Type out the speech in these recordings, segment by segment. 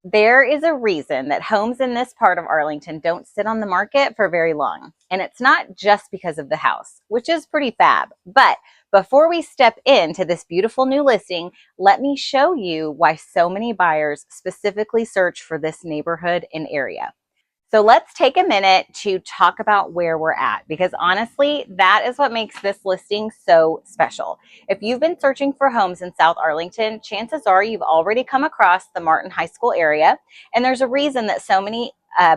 There is a reason that homes in this part of Arlington don't sit on the market for very long. And it's not just because of the house, which is pretty fab. But before we step into this beautiful new listing, let me show you why so many buyers specifically search for this neighborhood and area. So let's take a minute to talk about where we're at, because honestly, that is what makes this listing so special. If you've been searching for homes in South Arlington, chances are you've already come across the Martin High School area, and there's a reason that so many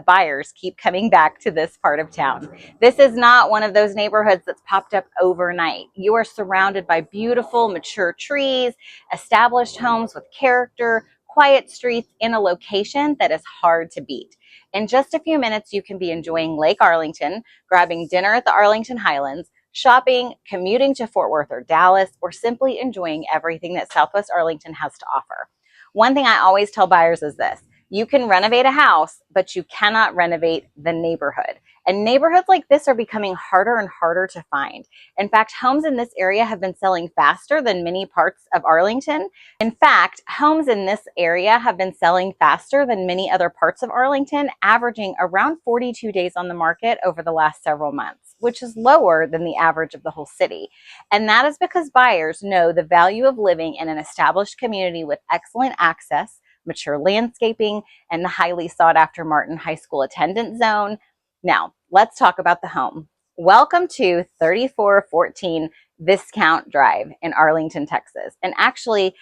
buyers keep coming back to this part of town. This is not one of those neighborhoods that's popped up overnight. You are surrounded by beautiful, mature trees, established homes with character, quiet streets, in a location that is hard to beat. In just a few minutes, you can be enjoying Lake Arlington, grabbing dinner at the Arlington Highlands, shopping, commuting to Fort Worth or Dallas, or simply enjoying everything that Southwest Arlington has to offer. One thing I always tell buyers is this: you can renovate a house, but you cannot renovate the neighborhood. And neighborhoods like this are becoming harder and harder to find. In fact, homes in this area have been selling faster than many parts of Arlington. In fact, homes in this area have been selling faster than many other parts of Arlington, averaging around 42 days on the market over the last several months, which is lower than the average of the whole city. And that is because buyers know the value of living in an established community with excellent access, mature landscaping, and the highly sought after Martin High School attendance zone. Now, let's talk about the home. Welcome to 3414 Viscount Drive in Arlington, Texas. And actually,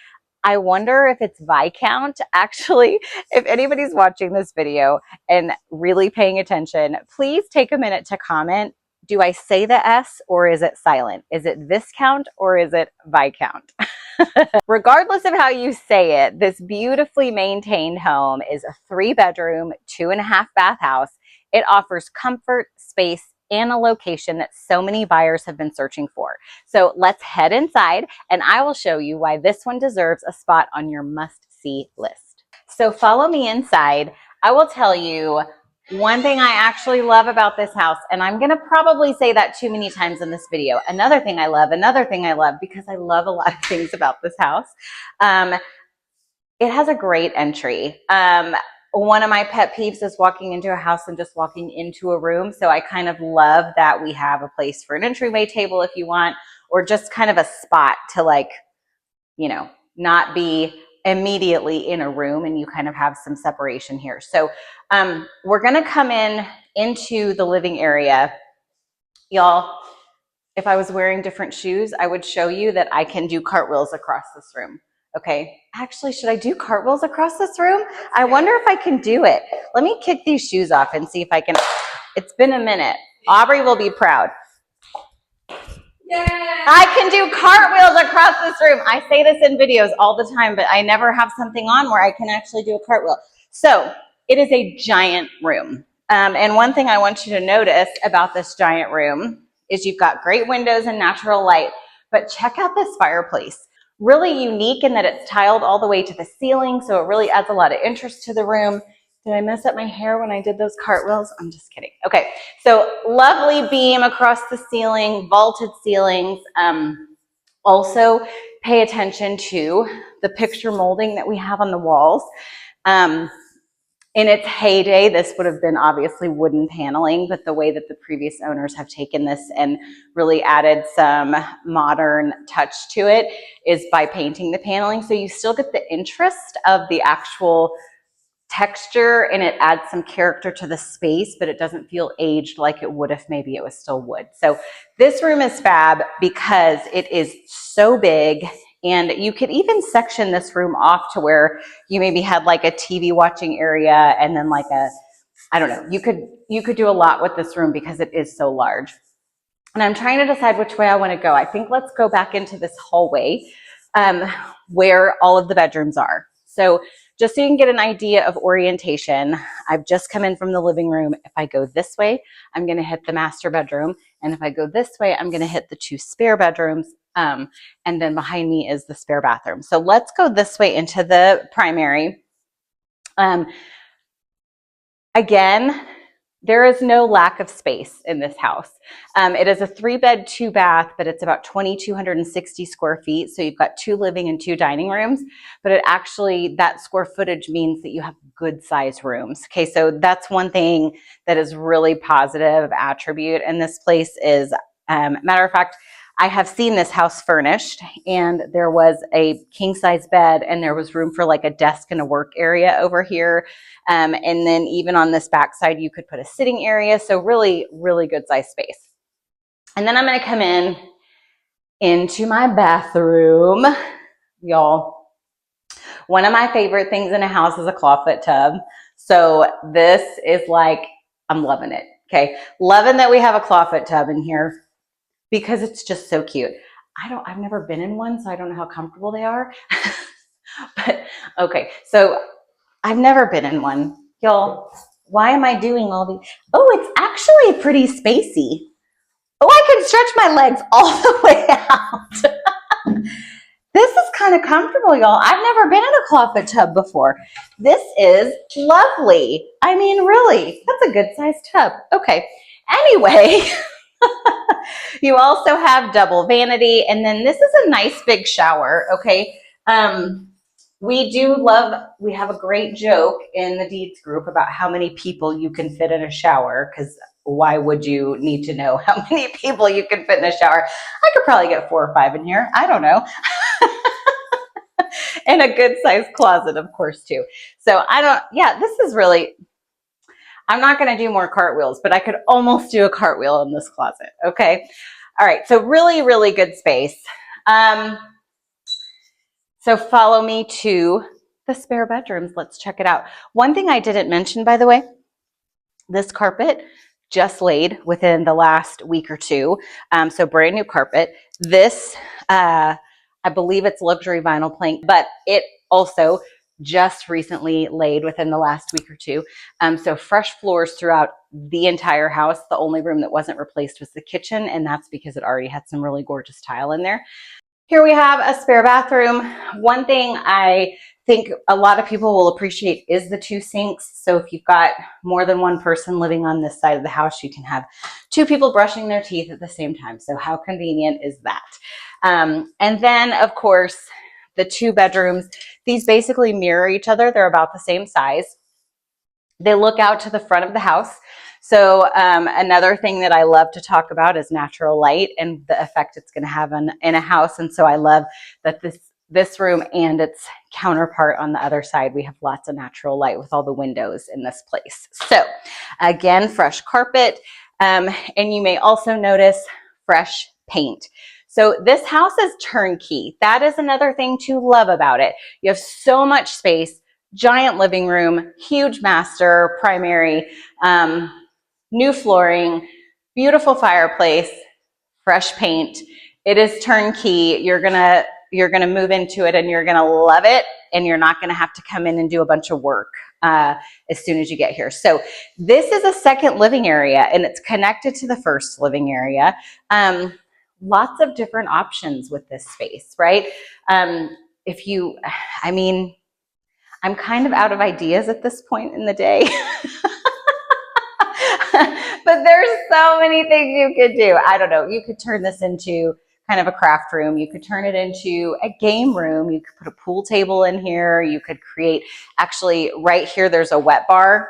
I wonder if it's Viscount. Actually, if anybody's watching this video and really paying attention, please take a minute to comment. Do I say the S or is it silent? Is it Viscount or is it Viscount? Regardless of how you say it, this beautifully maintained home is a 3-bedroom, 2.5-bath house. It offers comfort, space, and a location that so many buyers have been searching for. So let's head inside and I will show you why this one deserves a spot on your must-see list. So follow me inside. I will tell you one thing I actually love about this house, and I'm going to probably say that too many times in this video. Another thing I love, because I love a lot of things about this house. It has a great entry. One of my pet peeves is walking into a house and just walking into a room. So I kind of love that we have a place for an entryway table if you want, or just kind of a spot to, like, you know, not be immediately in a room, and you kind of have some separation here. So we're going to come into the living area. Y'all, if I was wearing different shoes, I would show you that I can do cartwheels across this room. Okay, actually, should I do cartwheels across this room? I wonder if I can do it. Let me kick these shoes off and see if I can. It's been a minute. Aubrey will be proud. Yay! I can do cartwheels across this room. I say this in videos all the time, but I never have something on where I can actually do a cartwheel. So it is a giant room. And one thing I want you to notice about this giant room is you've got great windows and natural light, but check out this fireplace. Really unique in that it's tiled all the way to the ceiling, so it really adds a lot of interest to the room. Did I mess up my hair when I did those cartwheels? I'm just kidding. Okay, so lovely beam across the ceiling, vaulted ceilings. Also, pay attention to the picture molding that we have on the walls. In its heyday, this would have been obviously wooden paneling, but the way that the previous owners have taken this and really added some modern touch to it is by painting the paneling. So you still get the interest of the actual texture, and it adds some character to the space, but it doesn't feel aged like it would if maybe it was still wood. So this room is fab because it is so big. And you could even section this room off to where you maybe had like a TV watching area, and then like a, I don't know, you could do a lot with this room because it is so large. And I'm trying to decide which way I want to go. I think let's go back into this hallway where all of the bedrooms are. So just so you can get an idea of orientation, I've just come in from the living room. If I go this way, I'm going to hit the master bedroom. And if I go this way, I'm going to hit the 2 spare bedrooms. And then behind me is the spare bathroom. So let's go this way into the primary. Again, there is no lack of space in this house. It is a 3-bed, 2-bath, but it's about 2,260 square feet. So you've got 2 living and 2 dining rooms, but it actually, that square footage means that you have good size rooms. Okay, so that's one thing that is really positive attribute in this place is, matter of fact, I have seen this house furnished and there was a king size bed and there was room for like a desk and a work area over here. And then even on this back side, you could put a sitting area. So really, really good size space. And then I'm going to come into my bathroom. Y'all, one of my favorite things in a house is a clawfoot tub. So this is like, I'm loving it. Okay. Loving that we have a clawfoot tub in here, because it's just so cute. I've never been in one, so I don't know how comfortable they are. But okay, so I've never been in one. Y'all, why am I doing all these? Oh, it's actually pretty spacey. Oh, I can stretch my legs all the way out. This is kind of comfortable, y'all. I've never been in a clawfoot tub before. This is lovely. I mean, really, that's a good sized tub. Okay, anyway. You also have double vanity, and then this is a nice big shower, okay? We have a great joke in the deeds group about how many people you can fit in a shower, because why would you need to know how many people you can fit in a shower? I could probably get 4 or 5 in here. I don't know. And a good sized closet, of course, too. So this is really, I'm not going to do more cartwheels, but I could almost do a cartwheel in this closet. Okay. All right. So really, really good space. So follow me to the spare bedrooms. Let's check it out. One thing I didn't mention, by the way, this carpet just laid within the last week or two. So brand new carpet. This, I believe it's luxury vinyl plank, but it also just recently laid within the last week or two. So fresh floors throughout the entire house. The only room that wasn't replaced was the kitchen, and that's because it already had some really gorgeous tile in there. Here we have a spare bathroom. One thing I think a lot of people will appreciate is the 2 sinks. So if you've got more than one person living on this side of the house, you can have 2 people brushing their teeth at the same time. So how convenient is that? And then, of course, the 2 bedrooms, these basically mirror each other. They're about the same size. They look out to the front of the house. So another thing that I love to talk about is natural light and the effect it's going to have in a house. And so I love that this room and its counterpart on the other side, we have lots of natural light with all the windows in this place. So again, fresh carpet. And you may also notice fresh paint. So this house is turnkey. That is another thing to love about it. You have so much space, giant living room, huge master, primary, new flooring, beautiful fireplace, fresh paint. It is turnkey. You're gonna move into it and you're gonna love it, and you're not gonna have to come in and do a bunch of work as soon as you get here. So this is a second living area, and it's connected to the first living area. Lots of different options with this space, right? I'm kind of out of ideas at this point in the day. But there's so many things you could do. I don't know. You could turn this into kind of a craft room. You could turn it into a game room. You could put a pool table in here. You could create, actually right here, there's a wet bar.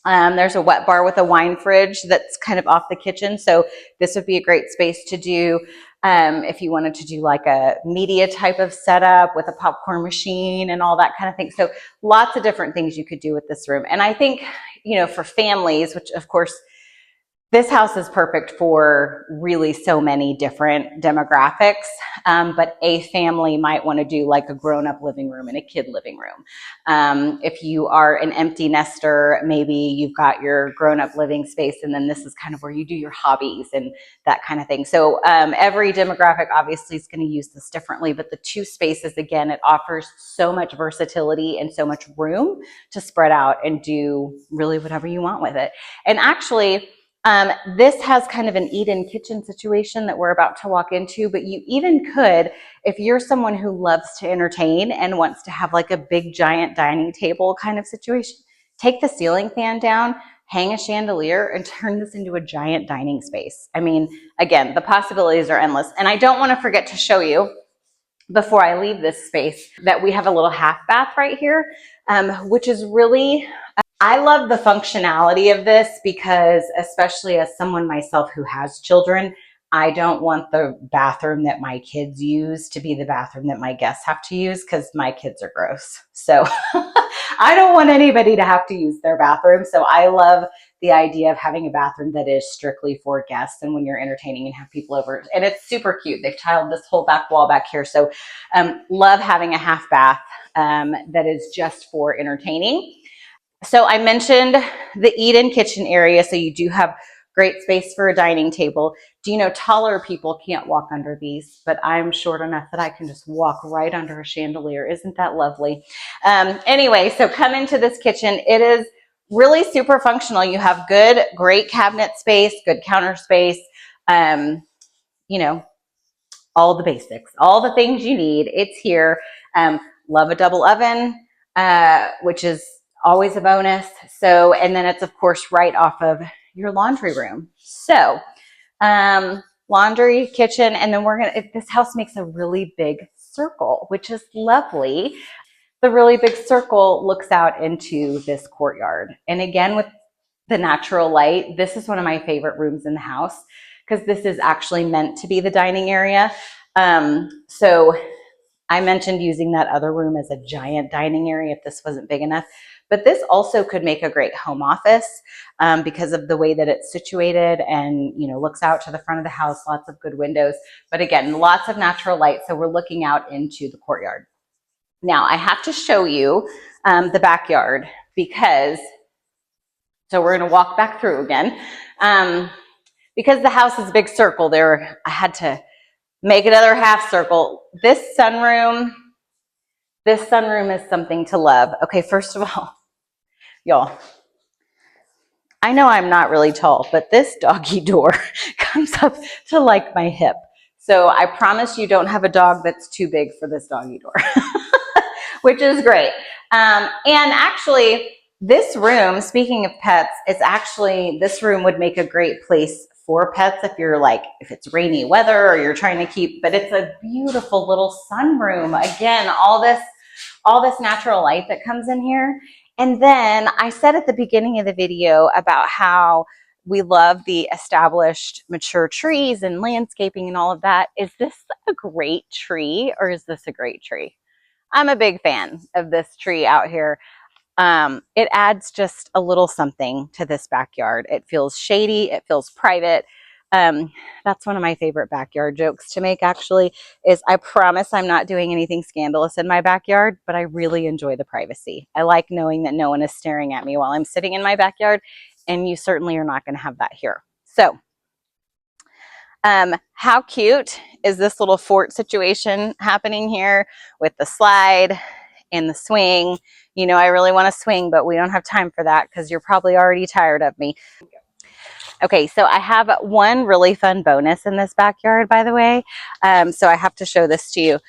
There's a wet bar with a wine fridge that's kind of off the kitchen. So this would be a great space to do if you wanted to do like a media type of setup with a popcorn machine and all that kind of thing. So lots of different things you could do with this room. And I think, for families, which of course, this house is perfect for really so many different demographics, but a family might want to do like a grown-up living room and a kid living room. If you are an empty nester, maybe you've got your grown-up living space, and then this is kind of where you do your hobbies and that kind of thing. So every demographic obviously is going to use this differently, but the 2 spaces, again, it offers so much versatility and so much room to spread out and do really whatever you want with it. And actually, this has kind of an eat-in kitchen situation that we're about to walk into, but you even could, if you're someone who loves to entertain and wants to have like a big giant dining table kind of situation, take the ceiling fan down, hang a chandelier and turn this into a giant dining space. I mean, again, the possibilities are endless. And I don't want to forget to show you before I leave this space that we have a little half bath right here, which is really, I love the functionality of this because, especially as someone myself who has children, I don't want the bathroom that my kids use to be the bathroom that my guests have to use because my kids are gross. So I don't want anybody to have to use their bathroom. So I love the idea of having a bathroom that is strictly for guests and when you're entertaining and have people over. And it's super cute. They've tiled this whole back wall back here. So love having a half bath that is just for entertaining. So I mentioned the eat-in kitchen area. So you do have great space for a dining table. Do you know taller people can't walk under these, but I'm short enough that I can just walk right under a chandelier. Isn't that lovely? Anyway, so come into this kitchen. It is really super functional. You have great cabinet space, good counter space, you know, all the basics, all the things you need. It's here. Love a double oven, which is always a bonus. So, and then it's of course right off of your laundry room. So, laundry, kitchen, and then this house makes a really big circle, which is lovely. The really big circle looks out into this courtyard. And again, with the natural light, this is one of my favorite rooms in the house because this is actually meant to be the dining area. So I mentioned using that other room as a giant dining area if this wasn't big enough, but this also could make a great home office because of the way that it's situated and, you know, looks out to the front of the house, lots of good windows, but again, lots of natural light. So we're looking out into the courtyard. Now I have to show you the backyard so we're going to walk back through again. Because the house is a big circle I had to make another half circle. This sunroom is something to love. Okay, first of all, y'all, I know I'm not really tall, but this doggy door comes up to like my hip. So I promise you don't have a dog that's too big for this doggy door, which is great. And actually, this room, speaking of pets, this room would make a great place for pets if it's rainy weather or you're trying to keep, but it's a beautiful little sunroom. Again, all this natural light that comes in here. And then I said at the beginning of the video about how we love the established mature trees and landscaping and all of that. Is this a great tree or is this a great tree? I'm a big fan of this tree out here. It adds just a little something to this backyard. It feels shady. It feels private. That's one of my favorite backyard jokes to make, actually, is I promise I'm not doing anything scandalous in my backyard, but I really enjoy the privacy. I like knowing that no one is staring at me while I'm sitting in my backyard, and you certainly are not going to have that here. So, how cute is this little fort situation happening here with the slide and the swing? You know, I really want to swing, but we don't have time for that because you're probably already tired of me. Okay, so I have one really fun bonus in this backyard, by the way. So I have to show this to you.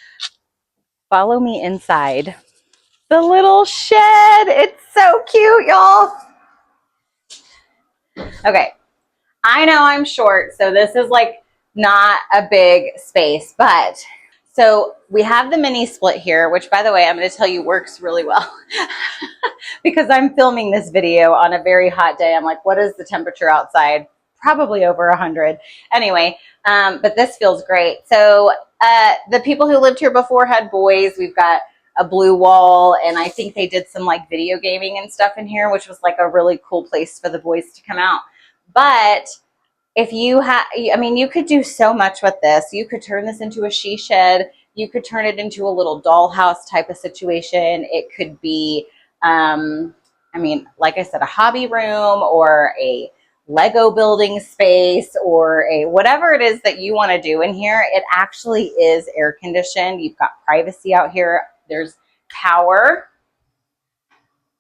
Follow me inside the little shed. It's so cute, y'all. Okay, I know I'm short, so this is like not a big space, but so we have the mini split here, which, by the way, I'm going to tell you works really well because I'm filming this video on a very hot day. I'm like, what is the temperature outside? Probably over 100. Anyway, but this feels great. So the people who lived here before had boys. We've got a blue wall, and I think they did some like video gaming and stuff in here, which was like a really cool place for the boys to come out. But if you you could do so much with this. You could turn this into a she shed. You could turn it into a little dollhouse type of situation. It could be, like I said, a hobby room or a Lego building space or whatever it is that you want to do in here. It actually is air conditioned. You've got privacy out here. There's power.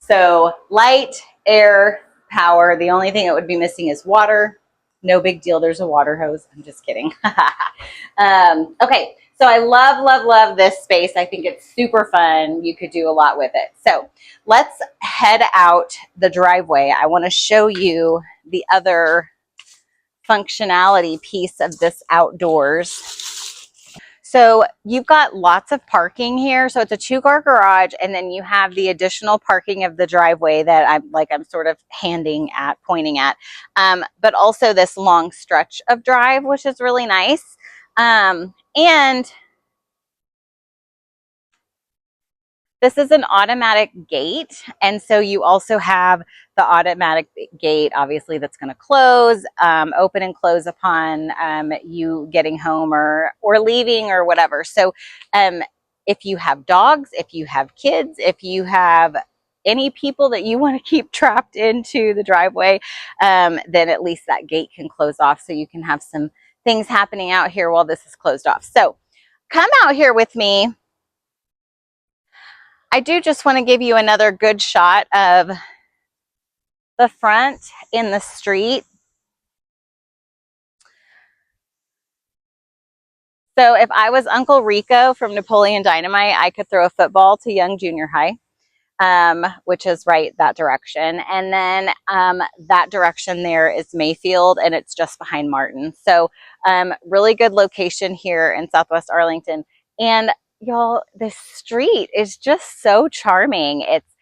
So light, air, power. The only thing it would be missing is water. No big deal. There's a water hose. I'm just kidding. Okay. So I love, love, love this space. I think it's super fun. You could do a lot with it. So let's head out the driveway. I want to show you the other functionality piece of this outdoors. So you've got lots of parking here. So it's a 2-car garage, and then you have the additional parking of the driveway that I'm sort of pointing at. But also this long stretch of drive, which is really nice. And this is an automatic gate, and so you also have the automatic gate, obviously, that's going to close, open and close upon you getting home or leaving or whatever. So if you have dogs, if you have kids, if you have any people that you want to keep trapped into the driveway, then at least that gate can close off so you can have some things happening out here while this is closed off. So come out here with me. I do just want to give you another good shot of the front in the street. So if I was Uncle Rico from Napoleon Dynamite, I could throw a football to Young Junior High, which is right that direction. And then that direction there is Mayfield, and it's just behind Martin. So really good location here in Southwest Arlington. And y'all, this street is just so charming. It's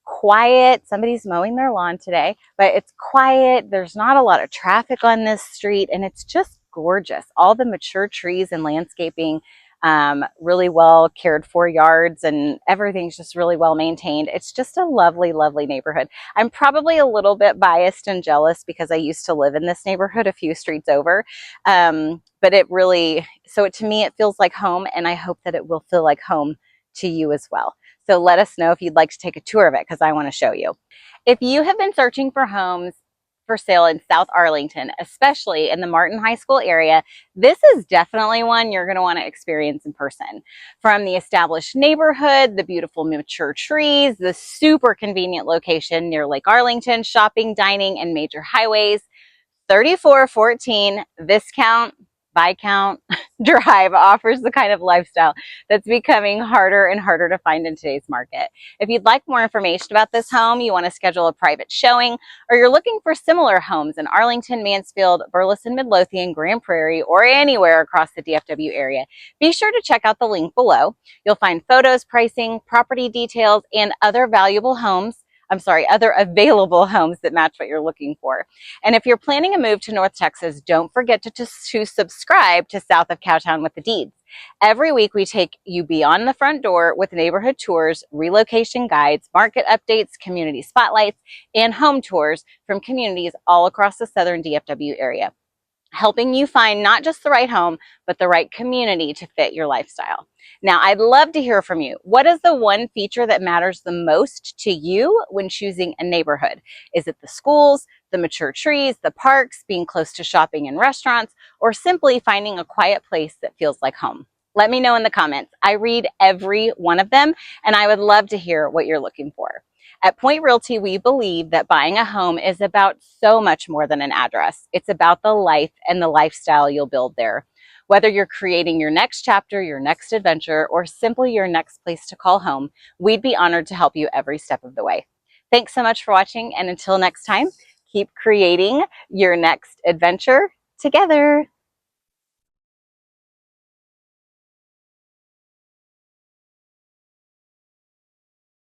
quiet. Somebody's mowing their lawn today, but it's quiet. There's not a lot of traffic on this street, and it's just gorgeous. All the mature trees and landscaping, really well cared for yards, and everything's just really well maintained. It's just a lovely, lovely neighborhood. I'm probably a little bit biased and jealous because I used to live in this neighborhood a few streets over. But it really, so to me, it feels like home, and I hope that it will feel like home to you as well. So let us know if you'd like to take a tour of it, because I want to show you. If you have been searching for homes for sale in South Arlington, especially in the Martin High School area, this is definitely one you're going to want to experience in person. From the established neighborhood, the beautiful mature trees, the super convenient location near Lake Arlington, shopping, dining, and major highways, 3414 Viscount Drive offers the kind of lifestyle that's becoming harder and harder to find in today's market. If you'd like more information about this home, you want to schedule a private showing, or you're looking for similar homes in Arlington, Mansfield, Burleson, Midlothian, Grand Prairie, or anywhere across the DFW area, be sure to check out the link below. You'll find photos, pricing, property details, and other available homes that match what you're looking for. And if you're planning a move to North Texas, don't forget to subscribe to South of Cowtown with the Deeds. Every week we take you beyond the front door with neighborhood tours, relocation guides, market updates, community spotlights, and home tours from communities all across the southern DFW area, helping you find not just the right home, but the right community to fit your lifestyle. Now, I'd love to hear from you. What is the one feature that matters the most to you when choosing a neighborhood? Is it the schools, the mature trees, the parks, being close to shopping and restaurants, or simply finding a quiet place that feels like home? Let me know in the comments. I read every one of them, and I would love to hear what you're looking for. At Point Realty, we believe that buying a home is about so much more than an address. It's about the life and the lifestyle you'll build there. Whether you're creating your next chapter, your next adventure, or simply your next place to call home, we'd be honored to help you every step of the way. Thanks so much for watching, and until next time, keep creating your next adventure together.